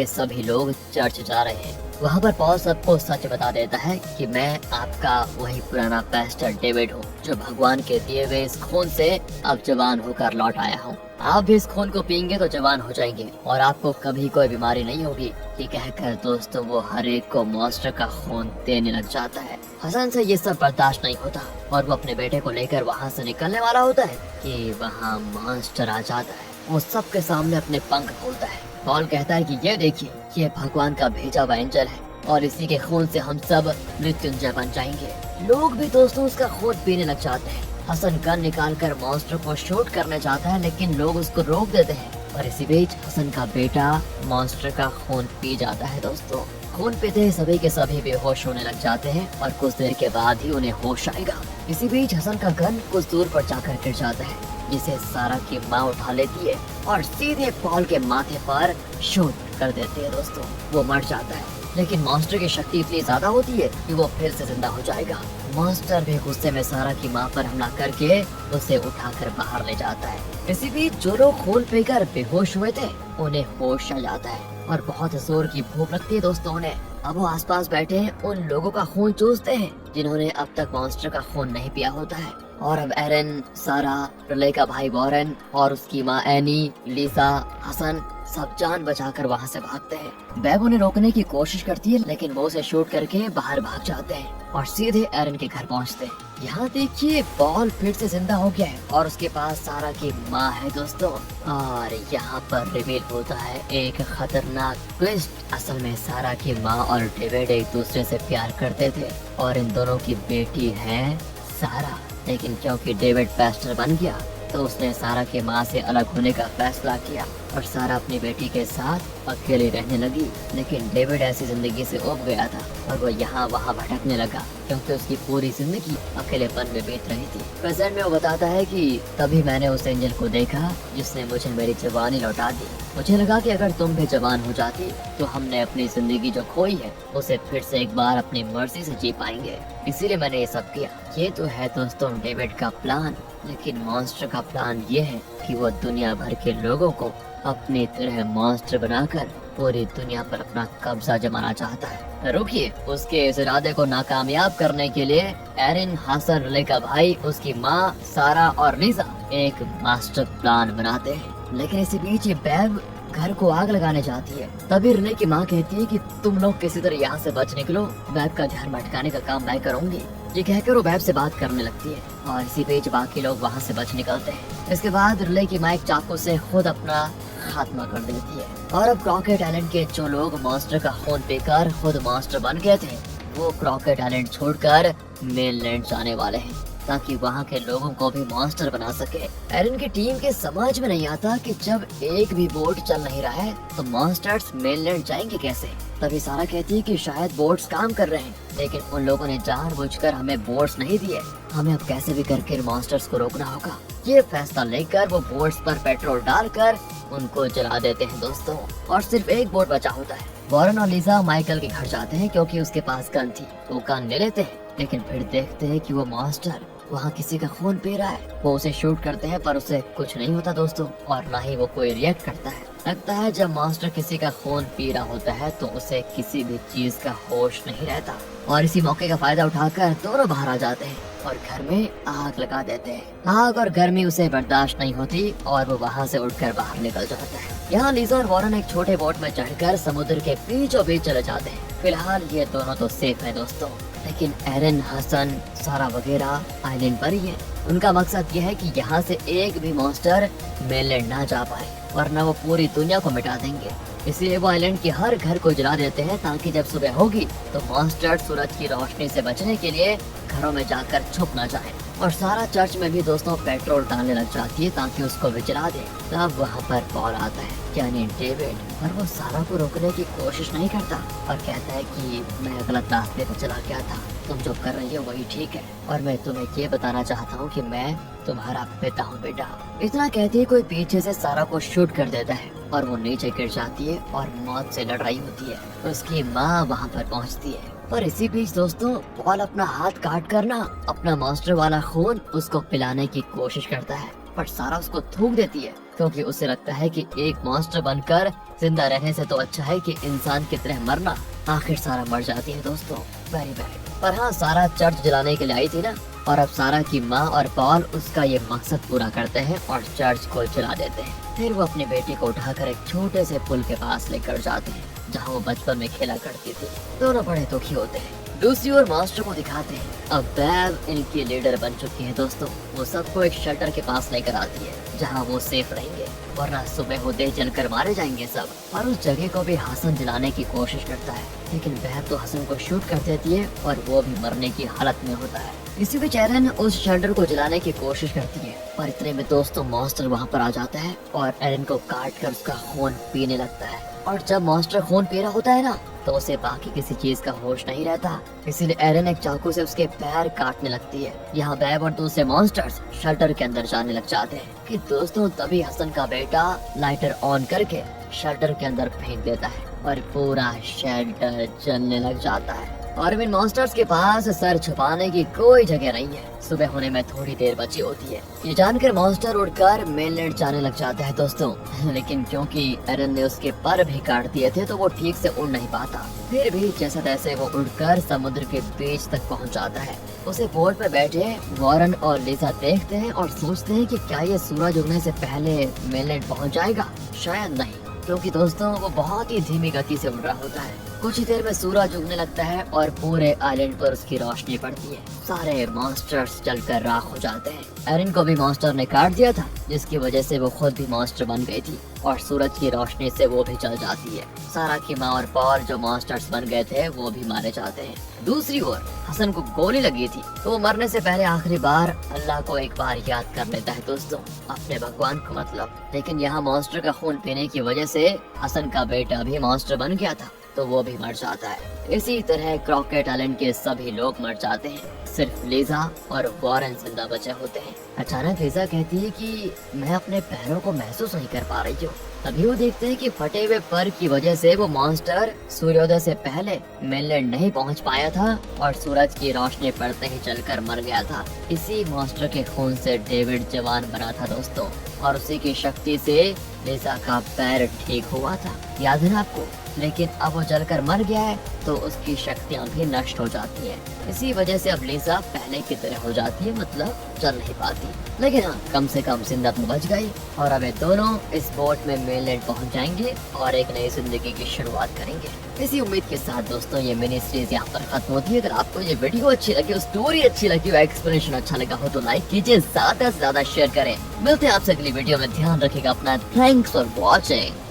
सभी लोग चर्च जा रहे हैं। वहाँ पर पॉल सबको सच बता देता है कि मैं आपका वही पुराना पेस्टर डेविड हूँ, जो भगवान के दिए हुए इस खून से अब जवान होकर लौट आया हूँ। आप भी इस खून को पीएंगे तो जवान हो जाएंगे और आपको कभी कोई बीमारी नहीं होगी। ये कहकर दोस्तों वो हर एक को मॉन्स्टर का खून देने लग जाता है। हसन से ये सब बर्दाश्त नहीं होता और वो अपने बेटे को लेकर वहाँ से निकलने वाला होता है कि वहाँ मॉन्स्टर आ जाता है। वो सबके सामने अपने पंख खोलता है। पॉल कहता है कि ये देखिए, ये भगवान का भेजा हुआ एंजल है और इसी के खून से हम सब मृत्युंजय बन जाएंगे। लोग भी दोस्तों उसका खून पीने लग जाते हैं। हसन गन निकालकर मॉन्स्टर को शूट करने जाता है, लेकिन लोग उसको रोक देते हैं और इसी बीच हसन का बेटा मॉन्स्टर का खून पी जाता है। दोस्तों खून पीते ही सभी के सभी बेहोश होने लग जाते हैं और कुछ देर के बाद ही उन्हें होश आएगा। इसी बीच हसन का गन कुछ दूर पर जाकर गिर जाता है, जिसे सारा की माँ उठा लेती है और सीधे पॉल के माथे पर शूट कर देती है। दोस्तों वो मर जाता है, लेकिन मॉन्स्टर की शक्ति इतनी ज्यादा होती है कि वो फिर से जिंदा हो जाएगा। मॉन्स्टर भी गुस्से में सारा की माँ पर हमला करके उसे उठाकर बाहर ले जाता है। इसी बीच जो लोग खून पीकर बेहोश हुए थे उन्हें होश आ जाता है और बहुत जोर की भूख लगती है दोस्तों उन्हें। अब वो आसपास बैठे उन लोगों का खून चूसते हैं जिन्होंने अब तक मॉन्स्टर का खून नहीं पिया होता है। और अब एरन, सारा, रिले का भाई वॉरेन और उसकी माँ एनी, लिसा, हसन सब जान बचाकर वहाँ से भागते हैं। बेब उन्हें रोकने की कोशिश करती है, लेकिन वो उसे शूट करके बाहर भाग जाते हैं और सीधे एरन के घर पहुँचते हैं। यहाँ देखिए पॉल फिर से जिंदा हो गया है और उसके पास सारा की माँ है दोस्तों। और यहाँ पर रिवील होता है एक खतरनाक ट्विस्ट। असल में सारा की माँ और डेविड एक दूसरे से प्यार करते थे और इन दोनों की बेटी है सारा, लेकिन क्योंकि डेविड पेस्टर बन गया तो उसने सारा के माँ से अलग होने का फैसला किया और सारा अपनी बेटी के साथ अकेली रहने लगी। लेकिन डेविड ऐसी जिंदगी से उब गया था और वो यहाँ वहाँ भटकने लगा क्योंकि उसकी पूरी जिंदगी अकेलेपन में बीत रही थी। प्रेजेंट में वो बताता है कि तभी मैंने उस एंजल को देखा जिसने मुझे मेरी जवानी लौटा दी। मुझे लगा कि अगर तुम भी जवान हो जाती तो हमने अपनी जिंदगी जो खोई है उसे फिर से एक बार अपनी मर्जी से जी पाएंगे, इसीलिए मैंने ये सब किया। ये तो है दोस्तों डेविड का प्लान, लेकिन मॉन्स्टर का प्लान ये है कि वो दुनिया भर के लोगों को अपनी तरह मॉन्स्टर बनाकर पूरी दुनिया पर अपना कब्जा जमाना चाहता है। रुकिए, उसके इस इरादे को नाकामयाब करने के लिए एरिन, हसन, रिले का भाई, उसकी माँ, सारा और लीजा एक मास्टर प्लान बनाते हैं। लेकिन इसी बीच ये बेब घर को आग लगाने जाती है। तभी रिले की माँ कहती है कि तुम लोग किसी तरह यहाँ से बच निकलो, बेब का ध्यान भटकाने का काम मैं करूँगी। ये कहकर वो बेब से बात करने लगती है और इसी बीच बाकी लोग वहाँ से बच निकलते हैं। इसके बाद रिले की माँ एक चाकू से खुद अपना खात्मा कर देती है और अब क्रॉकेट आइलैंड के जो लोग मॉन्स्टर का खून पीकर खुद मॉन्स्टर बन गए थे वो क्रॉकेट आइलैंड छोड़कर मेनलैंड जाने वाले हैं ताकि वहाँ के लोगों को भी मॉन्स्टर बना सके। एरन की टीम के समझ में नहीं आता कि जब एक भी बोट चल नहीं रहा है तो मॉन्स्टर्स मेनलैंड जाएंगे कैसे। तभी सारा कहती है कि शायद बोट्स काम कर रहे हैं, लेकिन उन लोगों ने जानबूझकर हमें बोट्स नहीं दिए। हमें अब कैसे भी करके मॉन्स्टर्स को रोकना होगा। ये फैसला लेकर वो बोट्स पर पेट्रोल डालकर उनको जला देते हैं दोस्तों, और सिर्फ एक बोट बचा होता है। वॉरेन और लीजा माइकल के घर जाते हैं क्योंकि उसके पास गन थी। वो गन ले लेते हैं, लेकिन फिर देखते हैं कि वो मॉन्स्टर वहाँ किसी का खून पी रहा है। वो उसे शूट करते हैं पर उसे कुछ नहीं होता दोस्तों, और ना ही वो कोई रिएक्ट करता है। लगता है जब मॉन्स्टर किसी का खून पी रहा होता है तो उसे किसी भी चीज का होश नहीं रहता, और इसी मौके का फायदा उठाकर दोनों बाहर आ जाते हैं और घर में आग लगा देते हैं। आग और गर्मी उसे बर्दाश्त नहीं होती और वो वहाँ से उठकर बाहर निकल जाता है। यहाँ लीजा और वॉरेन एक छोटे बोट में चढ़कर समुद्र के बीचों बीच चले जाते हैं। फिलहाल ये दोनों तो सेफ है दोस्तों, लेकिन एरन, हसन, सारा वगैरह आइलैंड पर ही है। उनका मकसद ये है कि यहाँ से एक भी मॉन्स्टर मेनलैंड ना जा पाए, वरना वो पूरी दुनिया को मिटा देंगे। इसीलिए वो आइलैंड के हर घर को जला देते हैं ताकि जब सुबह होगी तो मॉन्स्टर सूरज की रोशनी से बचने के लिए घरों में जाकर छुप ना जाए। और सारा चर्च में भी दोस्तों पेट्रोल डालने लग जाती है ताकि उसको भी जला दे। तब वहाँ पर पॉल आता है, यानी डेविड, और वो सारा को रोकने की कोशिश नहीं करता और कहता है कि मैं गलत रास्ते पर चला गया था, तुम जो कर रही हो वही ठीक है, और मैं तुम्हें ये बताना चाहता हूँ कि मैं तुम्हारा पिता हूँ बेटा। इतना कहते ही कोई पीछे से सारा को शूट कर देता है और वो नीचे गिर जाती है और मौत से लड़ रही होती है। उसकी माँ वहाँ पर पहुँचती है और इसी बीच दोस्तों पॉल अपना हाथ काट कर ना अपना मॉन्स्टर वाला खून उसको पिलाने की कोशिश करता है, पर सारा उसको थूक देती है क्योंकि उसे लगता है कि एक मॉन्स्टर बनकर जिंदा रहने से तो अच्छा है कि इंसान की तरह मरना। आखिर सारा मर जाती है दोस्तों, वेरी बैड। पर हाँ, सारा चर्च जलाने के लिए आई थी ना, और अब सारा की माँ और पॉल उसका ये मकसद पूरा करते हैं और चर्च को जला देते हैं। फिर वो अपनी बेटी को उठाकर एक छोटे से पुल के पास लेकर जाते हैं जहाँ वो बचपन में खेला करती थी। दोनों बड़े दुखी होते हैं। दूसरी ओर मॉन्स्टर को दिखाते हैं। अब बेब इनकी लीडर बन चुकी है दोस्तों। वो सबको एक शेल्टर के पास लेकर आती है जहाँ वो सेफ रहेंगे, वरना सुबह होते जलकर मारे जाएंगे सब। और उस जगह को भी हसन जलाने की कोशिश करता है, लेकिन बेब तो हसन को शूट कर देती है और वो भी मरने की हालत में होता है। इसी बीच एरन उस शेल्टर को जलाने की कोशिश करती है, पर इतने में दोस्तों मॉन्स्टर वहाँ पर आ जाता है और एरन को काट कर उसका खून पीने लगता है। और जब मॉन्स्टर खून पी रहा होता है ना तो उसे बाकी किसी चीज का होश नहीं रहता, इसीलिए एरन एक चाकू से उसके पैर काटने लगती है। यहाँ बेब और दूसरे मॉन्स्टर्स शेल्टर के अंदर जाने लग जाते हैं कि दोस्तों तभी हसन का बेटा लाइटर ऑन करके शेल्टर के अंदर फेंक देता है और पूरा शेल्टर जलने लग जाता है। और इन मॉन्स्टर्स के पास सर छुपाने की कोई जगह नहीं है। सुबह होने में थोड़ी देर बची होती है। ये जानकर मॉन्स्टर उड़कर मेनलैंड जाने लग जाता है दोस्तों, लेकिन क्योंकि एरन ने उसके पर भी काट दिए थे तो वो ठीक से उड़ नहीं पाता। फिर भी जैसे तैसे वो उड़कर समुद्र के बीच तक पहुंच जाता है। उसे बोट पर बैठे वॉरेन और लीजा देखते हैं और सोचते हैं कि क्या ये सूरज उगने से पहले मेनलैंड पहुंच जाएगा। शायद नहीं, क्योंकि दोस्तों वो बहुत ही धीमी गति से उड़ रहा होता है। कुछ ही देर में सूरज उगने लगता है और पूरे आइलैंड पर उसकी रोशनी पड़ती है। सारे मॉन्स्टर्स जलकर राख हो जाते हैं। एरिन को भी मॉन्स्टर ने काट दिया था, जिसकी वजह से वो खुद भी मॉन्स्टर बन गई थी और सूरज की रोशनी से वो भी जल जाती है। सारा की माँ और पॉल जो मॉन्स्टर्स बन गए थे वो भी मारे जाते हैं। दूसरी ओर हसन को गोली लगी थी, तो वो मरने से पहले आखिरी बार अल्लाह को एक बार याद कर लेता है दोस्तों, अपने भगवान को मतलब। लेकिन यहाँ मॉन्स्टर का खून पीने की वजह से हसन का बेटा भी मॉन्स्टर बन गया था, तो वो भी मर जाता है। इसी तरह क्रॉकेट आइलैंड के सभी लोग मर जाते हैं, सिर्फ लीजा और वॉरेन जिंदा बचे होते हैं। अचानक लीजा कहती है कि मैं अपने पैरों को महसूस नहीं कर पा रही हूँ। तभी वो देखते हैं कि फटे हुए पर की वजह से वो मॉन्स्टर सूर्योदय से पहले मेनलैंड नहीं पहुंच पाया था और सूरज की रोशनी पड़ते ही जलकर मर गया था। इसी मॉन्स्टर के खून से डेविड जवान बना था दोस्तों, और उसी की शक्ति से लीजा का पैर ठीक हुआ था, याद है ना आपको। लेकिन अब वो जलकर मर गया है तो उसकी शक्तियाँ भी नष्ट हो जाती हैं। इसी वजह से अब लीजा पहले की तरह हो जाती है, मतलब चल नहीं पाती। लेकिन हाँ, कम से कम जिंदा तो बच गई और अब ये दोनों इस बोट में मेनलैंड पहुंच जाएंगे और एक नई जिंदगी की शुरुआत करेंगे। इसी उम्मीद के साथ दोस्तों ये मिनी सीरीज यहाँ पर खत्म होती है। अगर आपको ये वीडियो अच्छी लगी, स्टोरी अच्छी लगी, एक्सप्लेनेशन अच्छा लगा हो तो लाइक कीजिए, ज्यादा से ज्यादा शेयर करें। मिलते हैं आपसे अगली वीडियो में, ध्यान रखिएगा अपना। Thanks for watching.